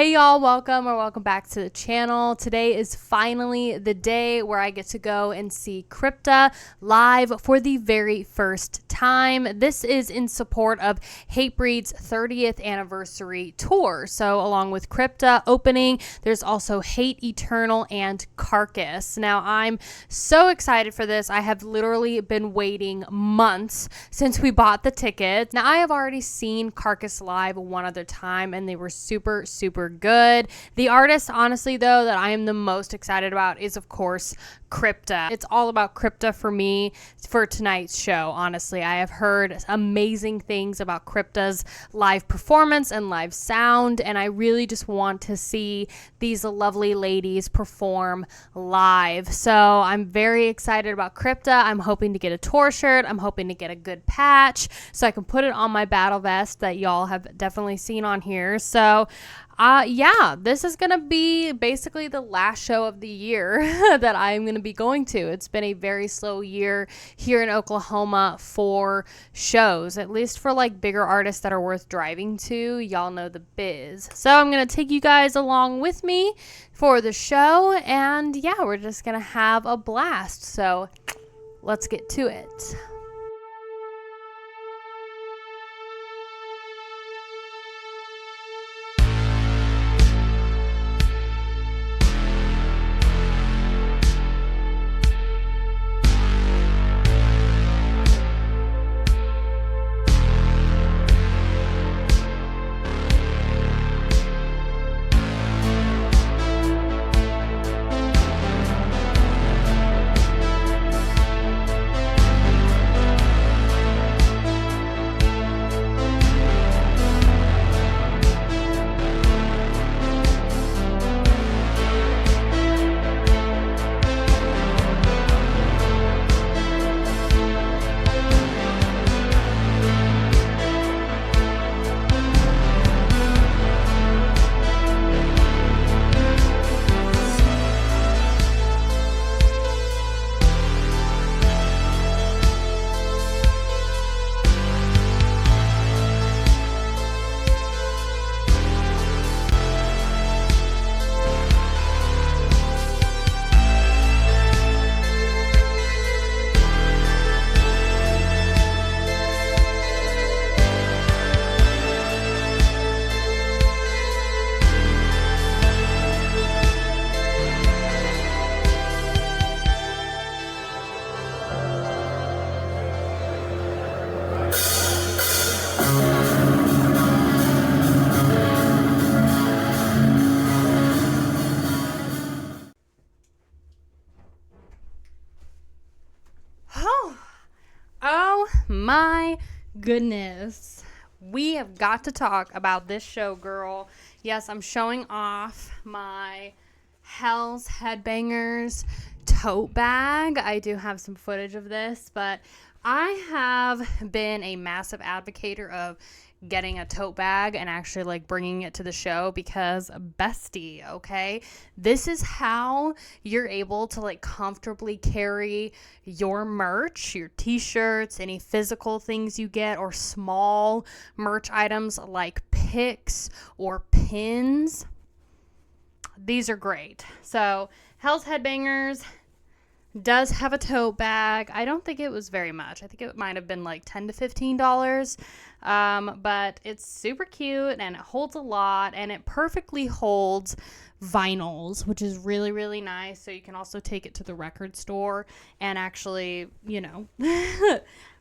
Hey y'all, welcome back to the channel. Today is finally the day where I get to go and see Crypta live for the very first time. This is in support of Hatebreed's 30th anniversary tour. So along with Crypta opening, there's also Hate Eternal and Carcass. Now I'm so excited for this. I have literally been waiting months since we bought the tickets. Now I have already seen Carcass live one other time and they were super good. The artist, honestly, though, that I am the most excited about is, of course, Crypta. It's all about Crypta for me for tonight's show, honestly. I have heard amazing things about Crypta's live performance and live sound, and I really just want to see these lovely ladies perform live. So I'm very excited about Crypta. I'm hoping to get a tour shirt. I'm hoping to get a good patch so I can put it on my battle vest that y'all have definitely seen on here. So yeah, this is going to be basically the last show of the year that I'm going to be going to. It's been a very slow year here in Oklahoma for shows, at least for like bigger artists that are worth driving to. Y'all know the biz. So I'm going to take you guys along with me for the show, and yeah, we're just going to have a blast. So let's get to it. Oh my goodness. We have got to talk about this show, girl. Yes, I'm showing off my Hell's Headbangers tote bag. I do have some footage of this, but I have been a massive advocator of getting a tote bag and actually like bringing it to the show because bestie, okay, this is how you're able to like comfortably carry your merch, your t-shirts, any physical things you get, or small merch items like picks or pins. These are great. So Hell's Headbangers does have a tote bag. I don't think it was very much. I think it might have been like $10 to $15. But it's super cute and it holds a lot, and it perfectly holds vinyls, which is really nice. So you can also take it to the record store and actually, you know,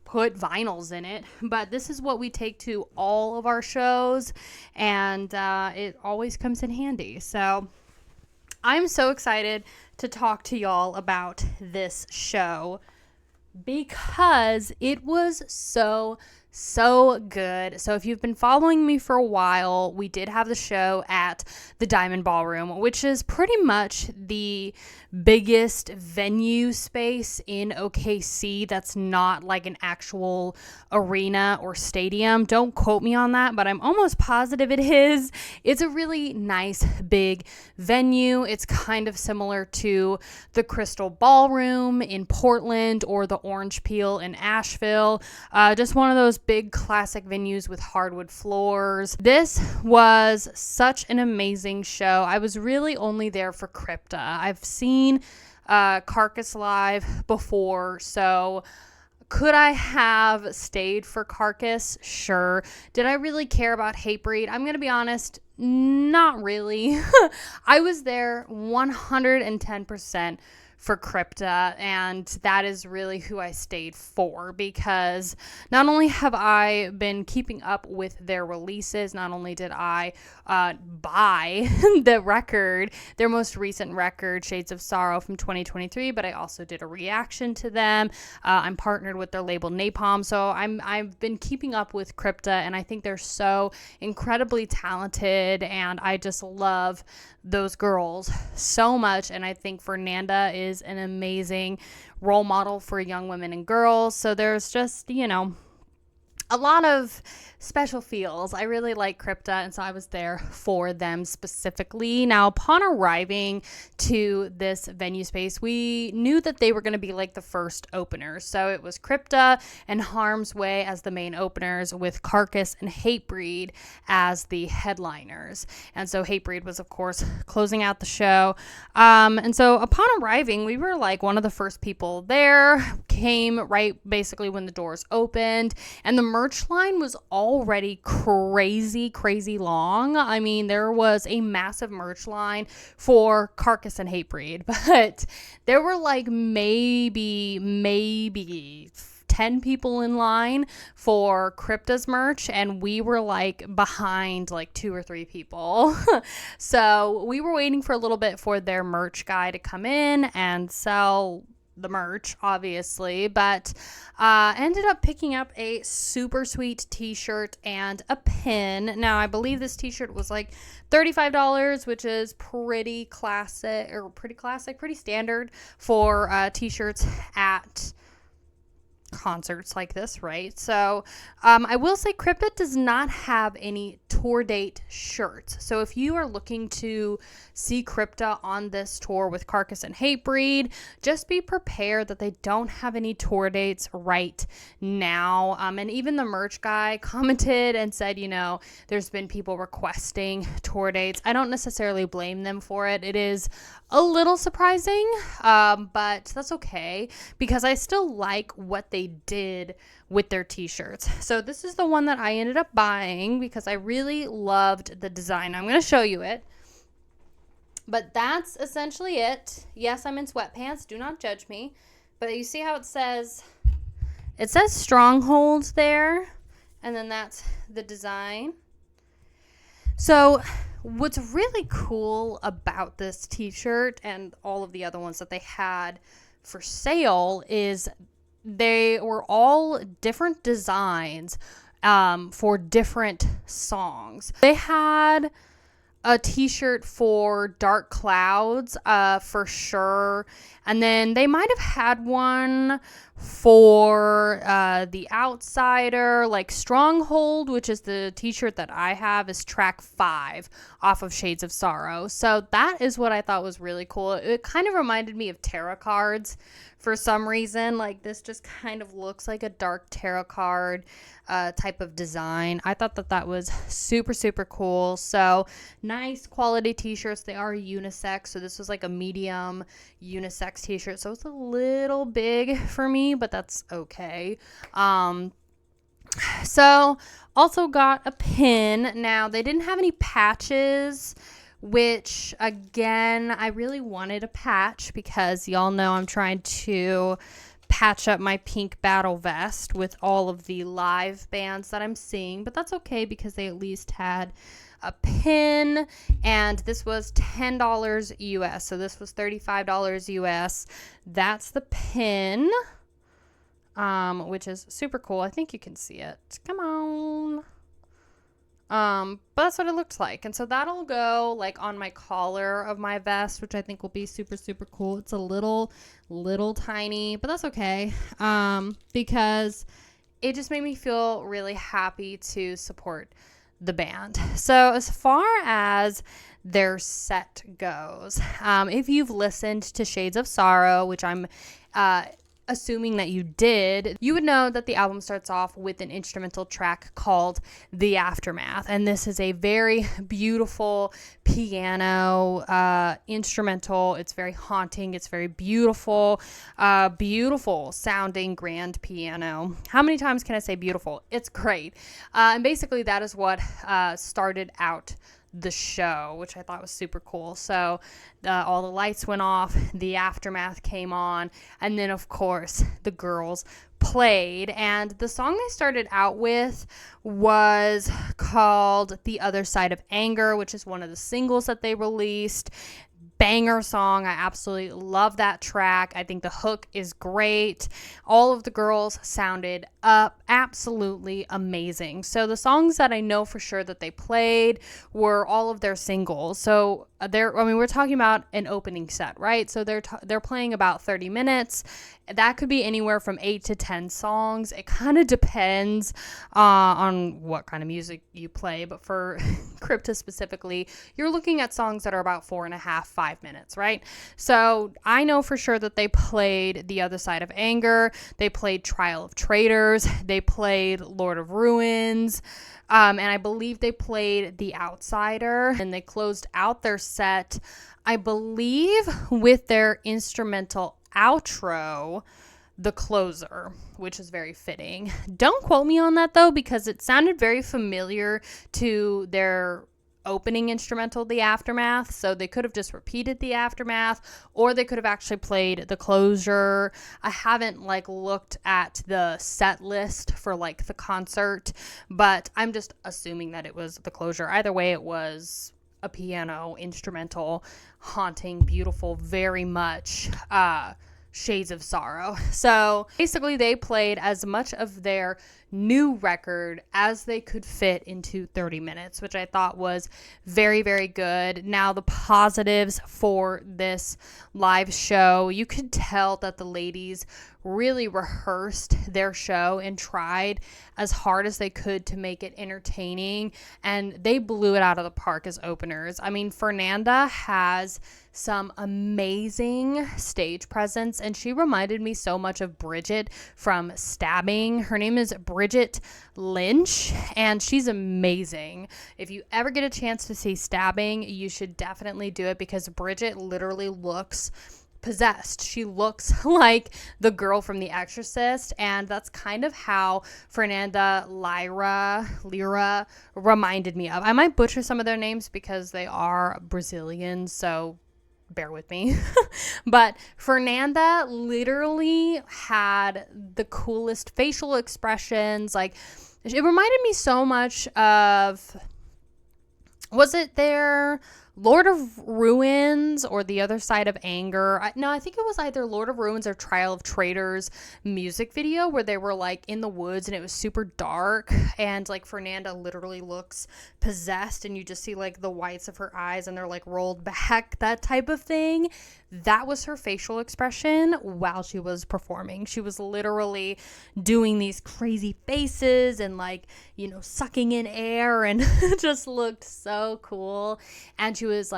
put vinyls in it. But this is what we take to all of our shows, and it always comes in handy. So I'm so excited to talk to y'all about this show because it was so good. So if you've been following me for a while, we did have the show at the Diamond Ballroom, which is pretty much the biggest venue space in OKC that's not like an actual arena or stadium. Don't quote me on that, but I'm almost positive it is. It's a really nice big venue. It's kind of similar to the Crystal Ballroom in Portland or the Orange Peel in Asheville. Just one of those big classic venues with hardwood floors. This was such an amazing show. I was really only there for Crypta. I've seen Carcass live before, so could I have stayed for Carcass? Sure. Did I really care about Hatebreed? I'm going to be honest, not really. I was there 110% for Crypta, and that is really who I stayed for, because not only have I been keeping up with their releases, not only did I buy the record, their most recent record, Shades of Sorrow from 2023, but I also did a reaction to them. I'm partnered with their label Napalm, so I've been keeping up with Crypta, and I think they're so incredibly talented, and I just love those girls so much. And I think Fernanda is an amazing role model for young women and girls. So there's just, a lot of special feels. I really like Crypta, and so I was there for them specifically. Now, upon arriving to this venue space, we knew that they were going to be like the first openers. So it was Crypta and Harm's Way as the main openers, with Carcass and Hatebreed as the headliners. And so Hatebreed was, of course, closing out the show. And so upon arriving, we were like one of the first people there, came right basically when the doors opened, and the merch line was already crazy long. I mean, there was a massive merch line for Carcass and Hatebreed, but there were like maybe 10 people in line for Crypta's merch, and we were like behind like 2 or 3 people. So we were waiting for a little bit for their merch guy to come in and sell the merch, obviously, but ended up picking up a super sweet t-shirt and a pin. Now, I believe this t-shirt was like $35, which is pretty standard for t-shirts at concerts like this, right? So I will say Crypta does not have any tour date shirts. So if you are looking to see Crypta on this tour with Carcass and Hatebreed, just be prepared that they don't have any tour dates right now. And even the merch guy commented and said, there's been people requesting tour dates. I don't necessarily blame them for it. It is a little surprising, but that's okay, because I still like what they did with their t-shirts. So this is the one that I ended up buying because I really loved the design. I'm going to show you it. But that's essentially it. Yes, I'm in sweatpants. Do not judge me. But you see how it says Stronghold there. And then that's the design. So what's really cool about this t-shirt and all of the other ones that they had for sale is they were all different designs for different songs. They had a t-shirt for Dark Clouds for sure, and then they might have had one for The Outsider, like Stronghold, which is the t-shirt that I have, is track 5 off of Shades of Sorrow. So that is what I thought was really cool. It kind of reminded me of tarot cards for some reason. Like, this just kind of looks like a dark tarot card type of design. I thought that was super cool. So nice quality t-shirts. They are unisex, so this was like a medium unisex t-shirt, so it's a little big for me, but that's okay. So also got a pin. Now, they didn't have any patches, which again, I really wanted a patch because y'all know I'm trying to patch up my pink battle vest with all of the live bands that I'm seeing, but that's okay because they at least had a pin, and this was $10 US, so this was $35 US. That's the pin, which is super cool. I think you can see it. Come on. But that's what it looks like. And so that'll go like on my collar of my vest, which I think will be super cool. It's a little tiny, but that's okay. Because it just made me feel really happy to support the band. So as far as their set goes, if you've listened to Shades of Sorrow, which I'm assuming that you did, you would know that the album starts off with an instrumental track called The Aftermath. And this is a very beautiful piano instrumental. It's very haunting. It's very beautiful, beautiful sounding grand piano. How many times can I say beautiful? It's great. And basically that is what started out the show, which I thought was super cool. So all the lights went off, The Aftermath came on, and then of course the girls played. And the song they started out with was called The Other Side of Anger, which is one of the singles that they released. Banger song. I absolutely love that track. I think the hook is great. All of the girls sounded absolutely amazing. So the songs that I know for sure that they played were all of their singles. So we're talking about an opening set, right? So they're playing about 30 minutes. That could be anywhere from 8 to 10 songs. It kind of depends on what kind of music you play. But for Crypta specifically, you're looking at songs that are about 4.5, 5 minutes, right? So I know for sure that they played The Other Side of Anger. They played Trial of Traitors. They played Lord of Ruins. And I believe they played The Outsider. And they closed out their set, I believe, with their instrumental outro, The Closer, which is very fitting. Don't quote me on that though, because it sounded very familiar to their opening instrumental, The Aftermath. So they could have just repeated The Aftermath, or they could have actually played The Closure. I haven't looked at the set list for the concert, but I'm just assuming that it was The Closure. Either way, it was a piano instrumental, haunting, beautiful, very much shades of sorrow. So basically they played as much of their new record as they could fit into 30 minutes, which I thought was very, very good. Now, the positives for this live show, you could tell that the ladies really rehearsed their show and tried as hard as they could to make it entertaining, and they blew it out of the park as openers. I mean, Fernanda has some amazing stage presence, and she reminded me so much of Bridget from Stabbing. Her name is Bridget Lynch, and she's amazing. If you ever get a chance to see Stabbing, you should definitely do it, because Bridget literally looks possessed. She looks like the girl from The Exorcist, and that's kind of how Fernanda Lira reminded me of. I might butcher some of their names because they are Brazilian, so bear with me. But Fernanda literally had the coolest facial expressions. It reminded me so much of, was it their Lord of Ruins or The Other Side of Anger? I think it was either Lord of Ruins or Trial of Traitors music video, where they were in the woods and it was super dark, and Fernanda literally looks possessed, and you just see the whites of her eyes and they're rolled back, that type of thing. That was her facial expression while she was performing. She was literally doing these crazy faces and sucking in air, and just looked so cool. And she was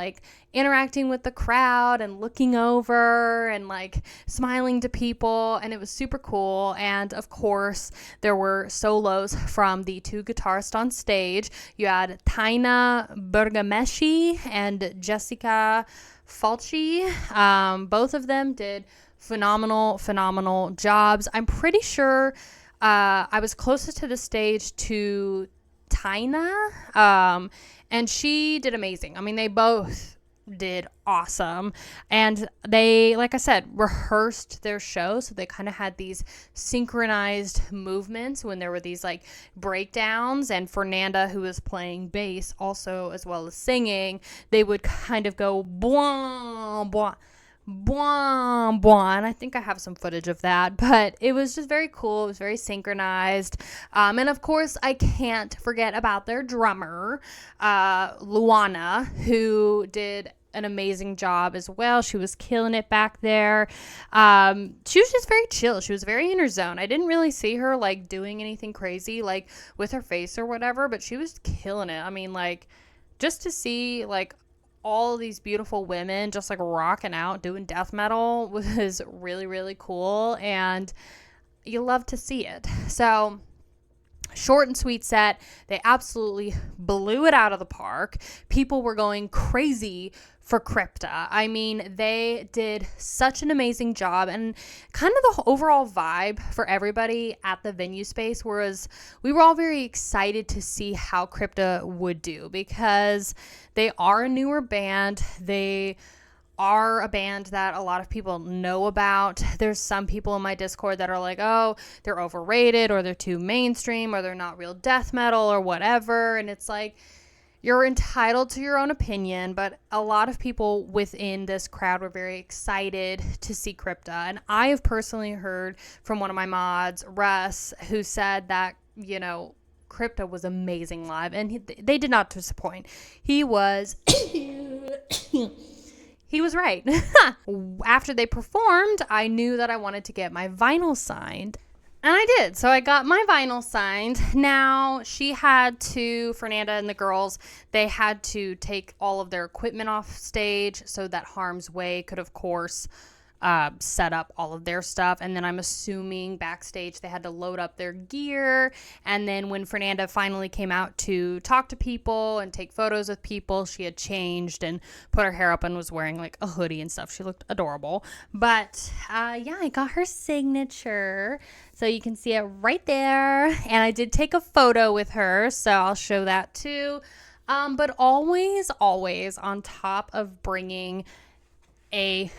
interacting with the crowd and looking over and smiling to people, and it was super cool. And of course there were solos from the two guitarists on stage. You had Taina Bergameshi and Jessica Falchi. Both of them did phenomenal jobs. I'm pretty sure I was closest to the stage to Taina, and she did amazing. I mean, they both did awesome, and they, like I said, rehearsed their show, so they kind of had these synchronized movements when there were these breakdowns. And Fernanda, who was playing bass also as well as singing, they would kind of go blah blah blah blah, and I think I have some footage of that, but it was just very cool. It was very synchronized, and of course I can't forget about their drummer, Luana, who did an amazing job as well. She was killing it back there. She was just very chill. She was very in her zone. I didn't really see her doing anything crazy with her face or whatever, but she was killing it. I mean, just to see all these beautiful women just like rocking out doing death metal was really, really cool, and you love to see it. So short and sweet set. They absolutely blew it out of the park. People were going crazy for Crypta. I mean, they did such an amazing job, and kind of the overall vibe for everybody at the venue space was we were all very excited to see how Crypta would do, because they are a newer band. They are a band that a lot of people know about. There's some people in my Discord that are like, oh, they're overrated, or they're too mainstream, or they're not real death metal, or whatever. And it's like, you're entitled to your own opinion, but a lot of people within this crowd were very excited to see Crypta. And I have personally heard from one of my mods, Russ, who said that, you know, Crypta was amazing live, and they did not disappoint. He was He was right. After they performed, I knew that I wanted to get my vinyl signed. And I did. So I got my vinyl signed. Now, Fernanda and the girls, they had to take all of their equipment off stage so that Harm's Way could, of course, set up all of their stuff. And then I'm assuming backstage they had to load up their gear. And then when Fernanda finally came out to talk to people and take photos with people, she had changed and put her hair up and was wearing like a hoodie and stuff. She looked adorable. But yeah, I got her signature, so you can see it right there. And I did take a photo with her, so I'll show that too. But always on top of bringing a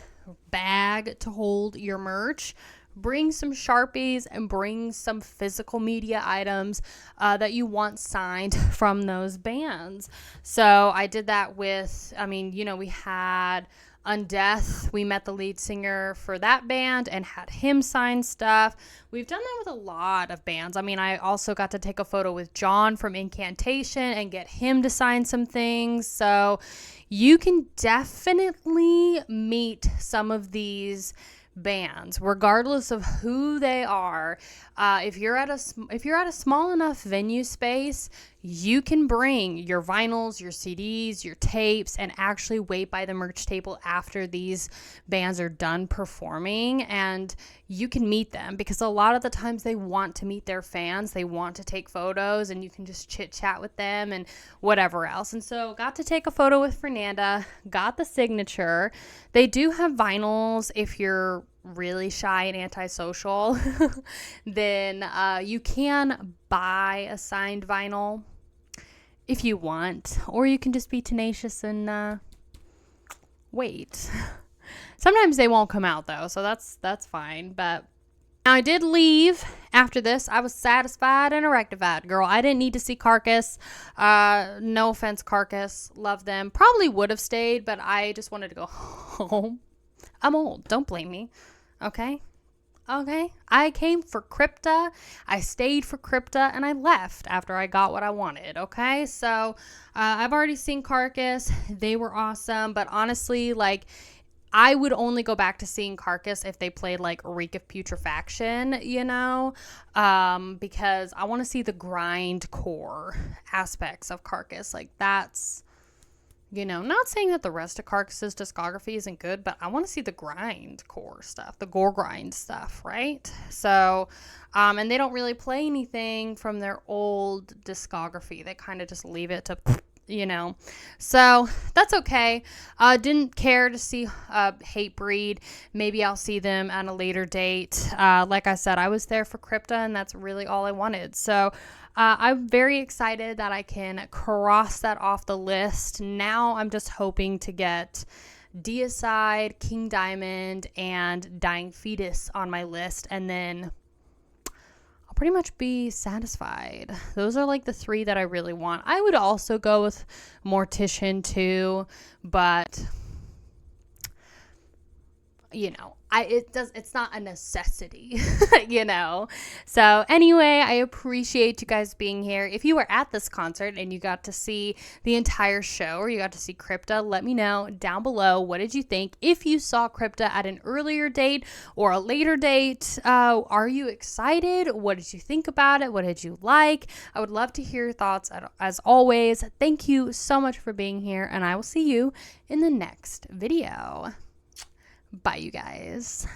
bag to hold your merch, bring some Sharpies and bring some physical media items that you want signed from those bands. So I did that with, we had Undeath. We met the lead singer for that band and had him sign stuff. We've done that with a lot of bands. I also got to take a photo with John from Incantation and get him to sign some things. So you can definitely meet some of these bands, regardless of who they are. If you're at a small enough venue space, you can bring your vinyls, your CDs, your tapes, and actually wait by the merch table after these bands are done performing, and you can meet them, because a lot of the times they want to meet their fans, they want to take photos, and you can just chit chat with them and whatever else. And so got to take a photo with Fernanda, got the signature. They do have vinyls if you're really shy and antisocial. Then you can buy a signed vinyl if you want, or you can just be tenacious and wait. Sometimes they won't come out though, so that's fine. But now I did leave after this. I was satisfied and rectified, girl. I didn't need to see Carcass. No offense, Carcass, love them. Probably would have stayed, but I just wanted to go home. I'm old, don't blame me. Okay, I came for Crypta, I stayed for Crypta, and I left after I got what I wanted. Okay, so I've already seen Carcass. They were awesome, but honestly, like, I would only go back to seeing Carcass if they played like Reek of Putrefaction, because I want to see the grindcore aspects of Carcass. Like, that's, not saying that the rest of Carcass's discography isn't good, but I want to see the grindcore stuff, the gore grind stuff, right? So, and they don't really play anything from their old discography. They kind of just leave it to, so that's okay. Didn't care to see Hatebreed. Maybe I'll see them at a later date. Like I said, I was there for Crypta, and that's really all I wanted. So I'm very excited that I can cross that off the list. Now I'm just hoping to get Deicide, King Diamond, and Dying Fetus on my list, and then I'll pretty much be satisfied. Those are like the three that I really want. I would also go with Mortician too, but it's not a necessity, you know? So anyway, I appreciate you guys being here. If you were at this concert and you got to see the entire show, or you got to see Crypta, let me know down below. What did you think? If you saw Crypta at an earlier date or a later date, are you excited? What did you think about it? What did you like? I would love to hear your thoughts. As always, thank you so much for being here, and I will see you in the next video. Bye, you guys.